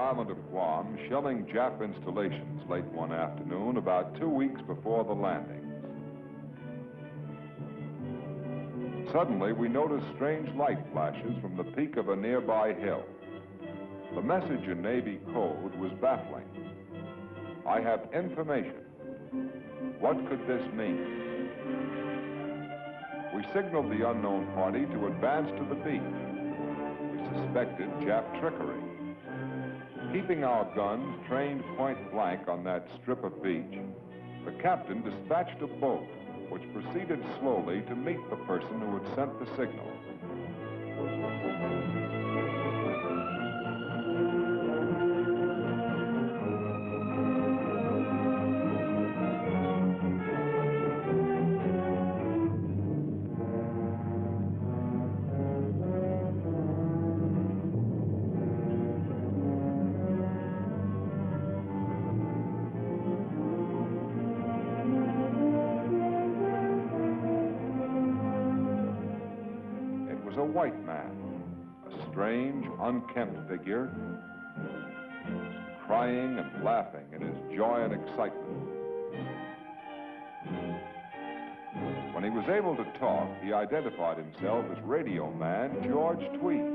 island of Guam, shelling Jap installations late one afternoon, about 2 weeks before the landings. Suddenly, we noticed strange light flashes from the peak of a nearby hill. The message in Navy code was baffling. I have information. What could this mean? We signaled the unknown party to advance to the beach. We suspected Jap trickery. Keeping our guns trained point blank on that strip of beach, the captain dispatched a boat which proceeded slowly to meet the person who had sent the signal. A white man, a strange, unkempt figure, crying and laughing in his joy and excitement. When he was able to talk, he identified himself as radio man George Tweed,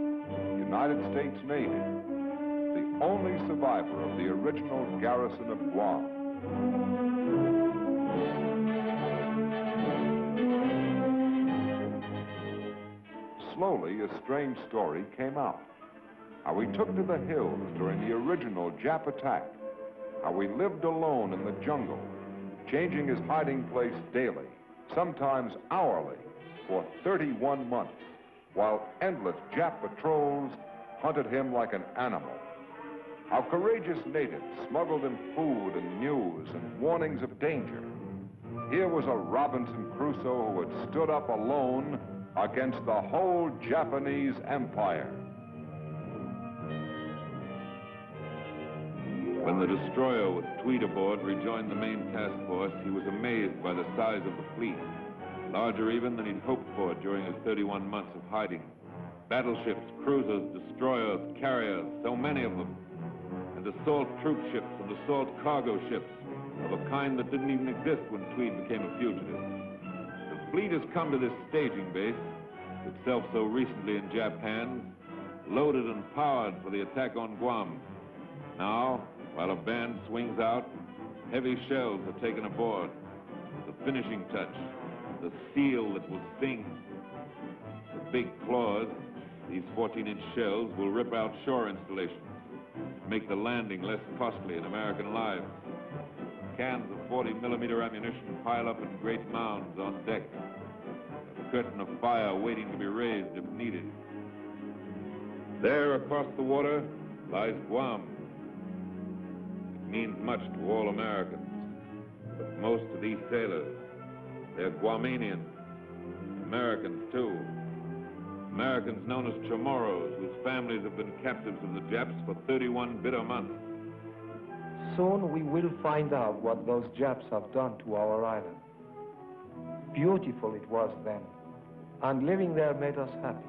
United States Navy, the only survivor of the original garrison of Guam. Slowly, a strange story came out. How he took to the hills during the original Jap attack. How he lived alone in the jungle, changing his hiding place daily, sometimes hourly, for 31 months, while endless Jap patrols hunted him like an animal. How courageous natives smuggled him food and news and warnings of danger. Here was a Robinson Crusoe who had stood up alone against the whole Japanese empire. When the destroyer with Tweed aboard rejoined the main task force, he was amazed by the size of the fleet, larger even than he'd hoped for during his 31 months of hiding. Battleships, cruisers, destroyers, carriers, so many of them, and assault troop ships and assault cargo ships of a kind that didn't even exist when Tweed became a fugitive. The fleet has come to this staging base, itself so recently in Jap hands, loaded and powered for the attack on Guam. Now, while a band swings out, heavy shells are taken aboard. The finishing touch, the steel that will sting. The big claws, these 14-inch shells, will rip out shore installations, make the landing less costly in American lives. Cans of 40mm ammunition pile up in great mounds on deck. A curtain of fire waiting to be raised if needed. There, across the water, lies Guam. It means much to all Americans, but most to these sailors. They're Guamanians, Americans too. Americans known as Chamorros, whose families have been captives of the Japs for 31 bitter months. Soon we will find out what those Japs have done to our island. Beautiful it was then, and living there made us happy.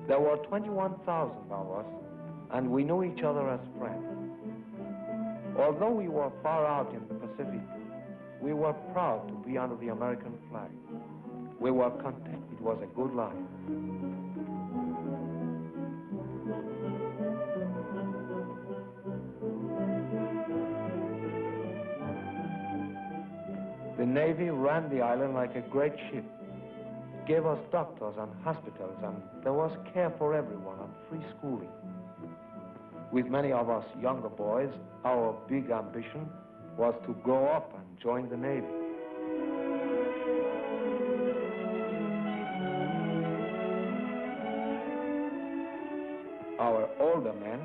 There were 21,000 of us, and we knew each other as friends. Although we were far out in the Pacific, we were proud to be under the American flag. We were content. It was a good life. The Navy ran the island like a great ship. It gave us doctors and hospitals, and there was care for everyone and free schooling. With many of us younger boys, our big ambition was to grow up and join the Navy. Our older men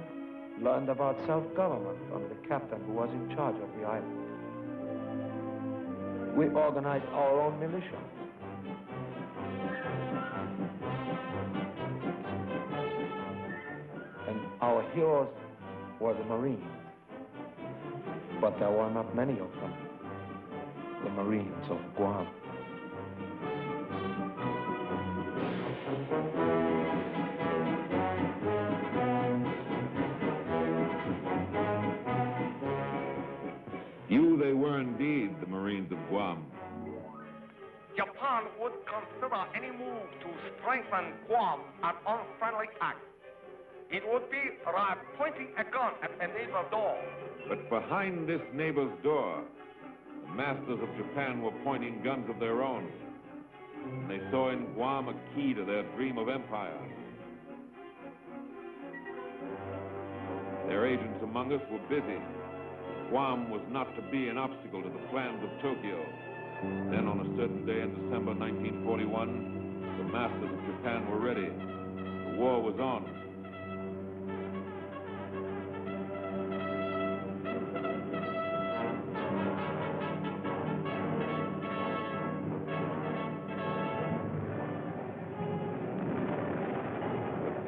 learned about self-government from the captain who was in charge of the island. We organized our own militia. And our heroes were the Marines. But there were not many of them, the Marines of Guam. plains of Guam. Japan would consider any move to strengthen Guam an unfriendly act. It would be like pointing a gun at a neighbor's door. But behind this neighbor's door, the masters of Japan were pointing guns of their own. And they saw in Guam a key to their dream of empire. Their agents among us were busy. Guam was not to be an obstacle to the plans of Tokyo. Then on a certain day in December 1941, the masters of Japan were ready. The war was on.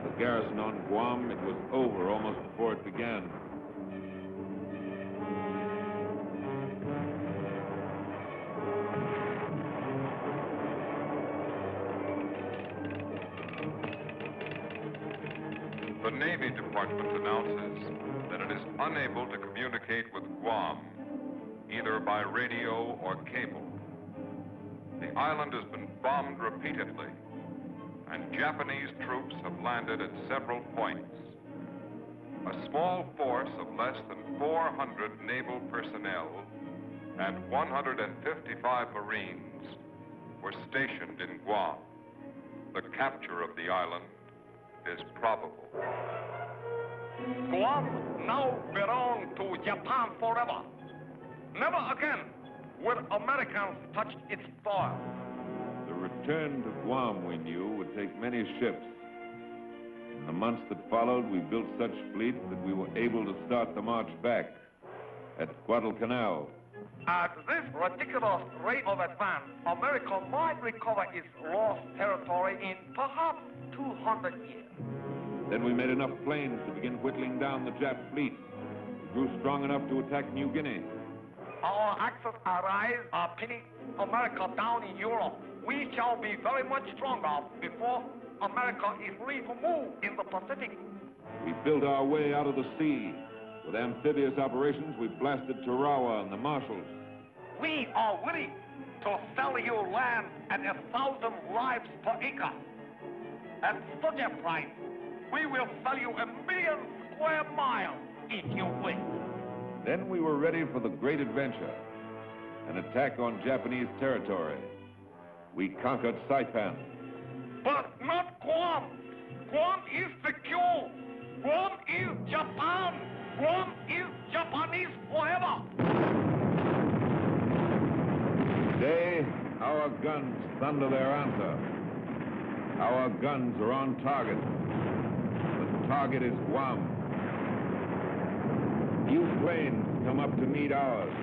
The garrison on Guam, it was over almost before it began. The Navy Department announces that it is unable to communicate with Guam, either by radio or cable. The island has been bombed repeatedly, and Japanese troops have landed at several points. A small force of less than 400 naval personnel and 155 Marines were stationed in Guam. The capture of the island is probable. Guam now belongs to Japan forever. Never again will Americans touch its soil. The return to Guam, we knew, would take many ships. In the months that followed, we built such fleet that we were able to start the march back at Guadalcanal. At this ridiculous rate of advance, America might recover its lost territory in perhaps 200 years. Then we made enough planes to begin whittling down the Jap fleet. We grew strong enough to attack New Guinea. Our Axis allies are pinning America down in Europe. We shall be very much stronger before America is free to move in the Pacific. We built our way out of the sea. With amphibious operations, we blasted Tarawa and the Marshalls. We are willing to sell you land at 1,000 lives per acre. At such a price, we will sell you 1,000,000 square miles if you wish. Then we were ready for the great adventure, an attack on Japanese territory. We conquered Saipan. But not Guam. Guam is secure. Guam is Japan. Guam is Japanese forever. Today, our guns thunder their answer. Our guns are on target. The target is Guam. Few planes come up to meet ours.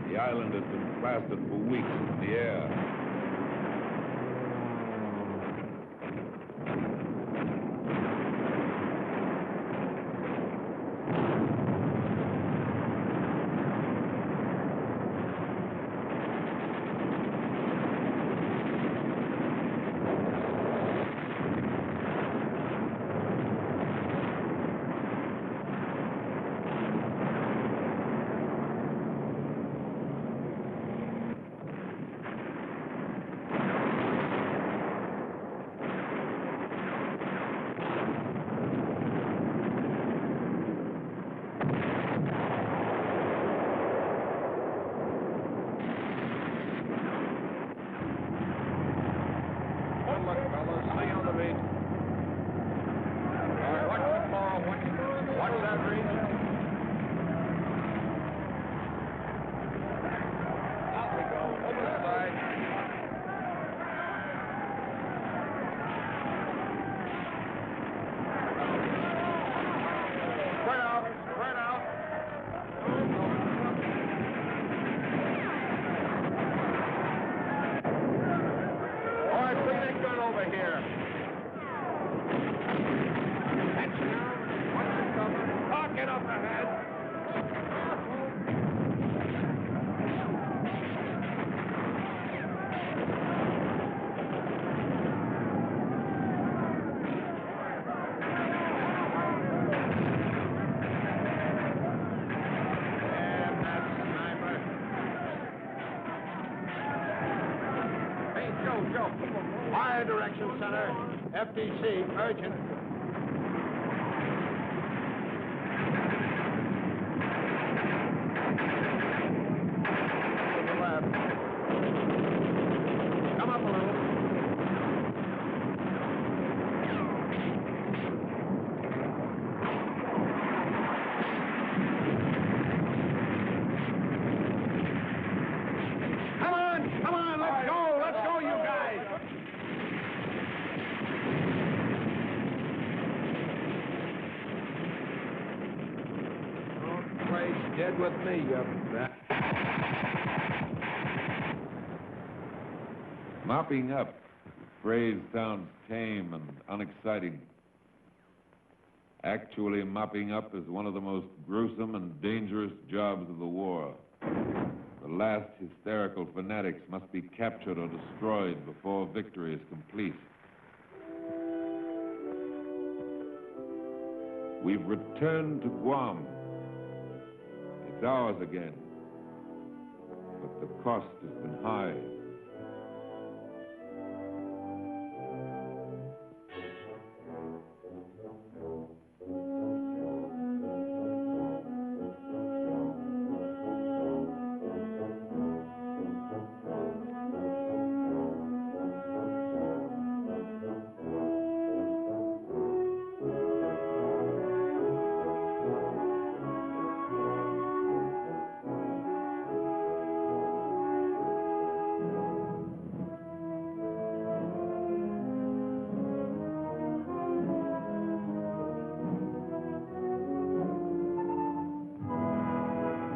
The island has been plastered for weeks in the air. Joe. Fire direction center. FDC, urgent. To the left. Come up a little. Come on, let's go, you guys. Don't play dead with me, you Mopping up. The phrase sounds tame and unexciting. Actually, mopping up is one of the most gruesome and dangerous jobs of the war. The last hysterical fanatics must be captured or destroyed before victory is complete. We've returned to Guam. It's ours again. But the cost has been high.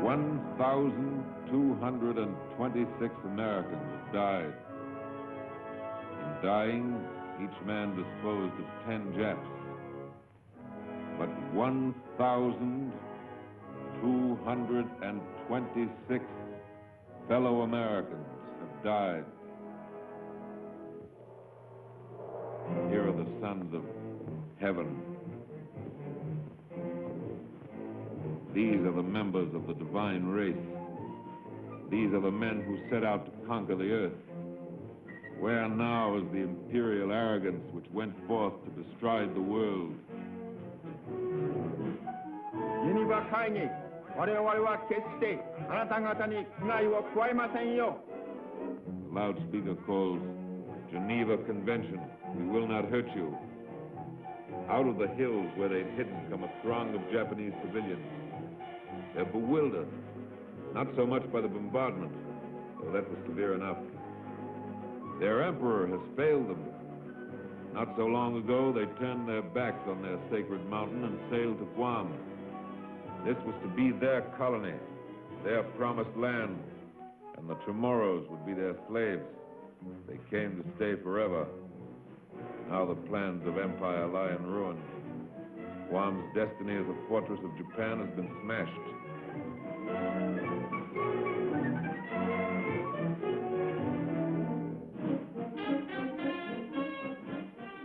One 1,226 Americans died. In dying, each man disposed of 10 Japs. But 1,226 fellow Americans have died. Here are the sons of heaven. These are the members of the divine race. These are the men who set out to conquer the earth. Where now is the imperial arrogance which went forth to destroy the world? The loudspeaker calls, Geneva Convention, we will not hurt you. Out of the hills where they'd hidden come a throng of Japanese civilians. They're bewildered, not so much by the bombardment, though that was severe enough. Their emperor has failed them. Not so long ago, they turned their backs on their sacred mountain and sailed to Guam. This was to be their colony, their promised land, and the Chamorros would be their slaves. They came to stay forever. Now the plans of empire lie in ruin. Guam's destiny as a fortress of Japan has been smashed.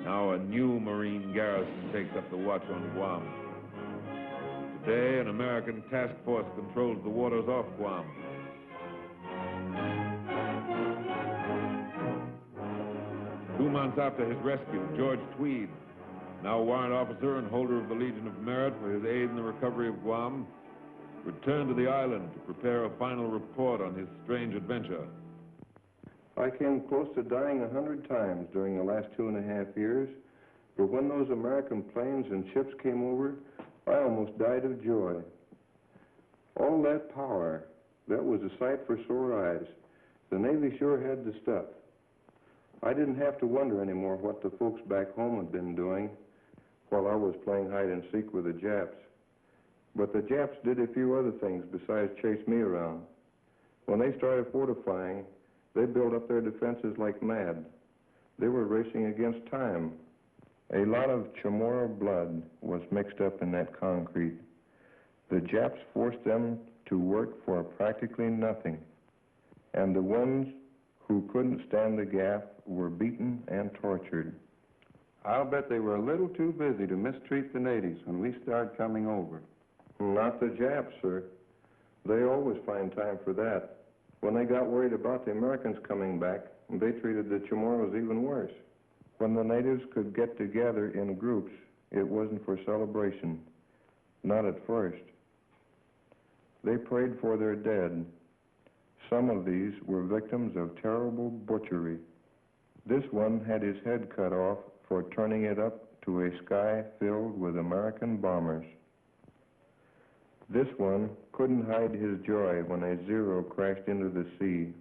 Now a new Marine garrison takes up the watch on Guam. Today, an American task force controls the waters off Guam. Two months after his rescue, George Tweed, now warrant officer and holder of the Legion of Merit for his aid in the recovery of Guam, returned to the island to prepare a final report on his strange adventure. I came close to dying 100 times during the last 2.5 years, but when those American planes and ships came over, I almost died of joy. All that power, that was a sight for sore eyes. The Navy sure had the stuff. I didn't have to wonder anymore what the folks back home had been doing while I was playing hide and seek with the Japs. But the Japs did a few other things besides chase me around. When they started fortifying, they built up their defenses like mad. They were racing against time. A lot of Chamorro blood was mixed up in that concrete. The Japs forced them to work for practically nothing. And the ones who couldn't stand the gaff were beaten and tortured. I'll bet they were a little too busy to mistreat the natives when we started coming over. Not the Japs, sir. They always find time for that. When they got worried about the Americans coming back, they treated the Chamorros even worse. When the natives could get together in groups, it wasn't for celebration. Not at first. They prayed for their dead. Some of these were victims of terrible butchery. This one had his head cut off for turning it up to a sky filled with American bombers. This one couldn't hide his joy when a Zero crashed into the sea.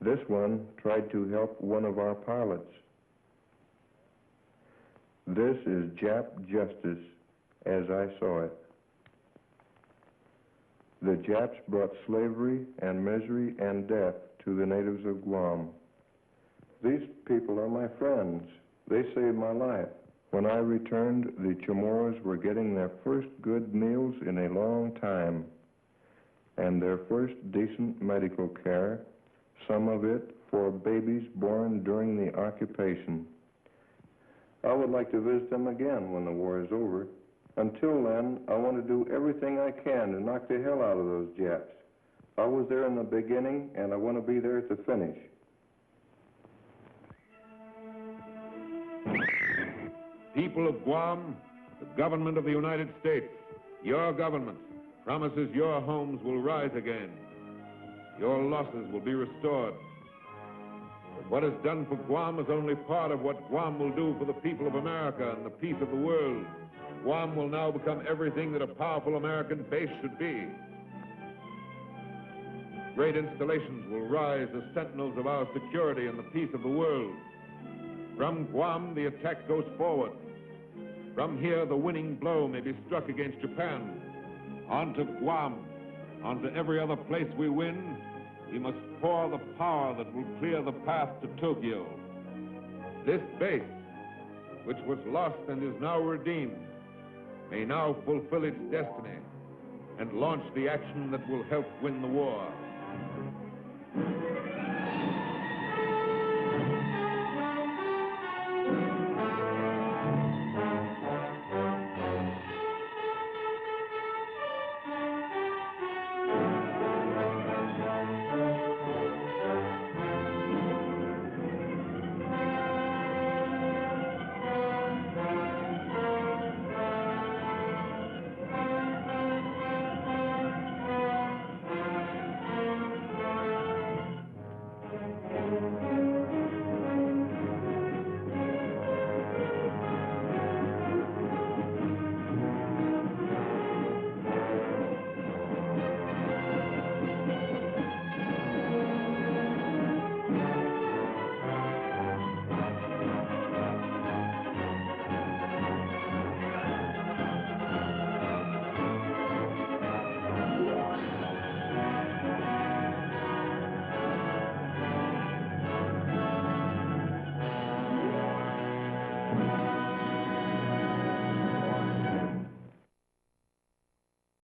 This one tried to help one of our pilots. This is Jap justice, as I saw it. The Japs brought slavery and misery and death to the natives of Guam. These people are my friends. They saved my life. When I returned, the Chamorros were getting their first good meals in a long time, and their first decent medical care, some of it for babies born during the occupation. I would like to visit them again when the war is over. Until then, I want to do everything I can to knock the hell out of those Japs. I was there in the beginning, and I want to be there at the finish. People of Guam, the government of the United States, your government, promises your homes will rise again. Your losses will be restored. But what is done for Guam is only part of what Guam will do for the people of America and the peace of the world. Guam will now become everything that a powerful American base should be. Great installations will rise as sentinels of our security and the peace of the world. From Guam, the attack goes forward. From here, the winning blow may be struck against Japan. On to Guam, onto every other place we win, we must pour the power that will clear the path to Tokyo. This base, which was lost and is now redeemed, may now fulfill its destiny and launch the action that will help win the war.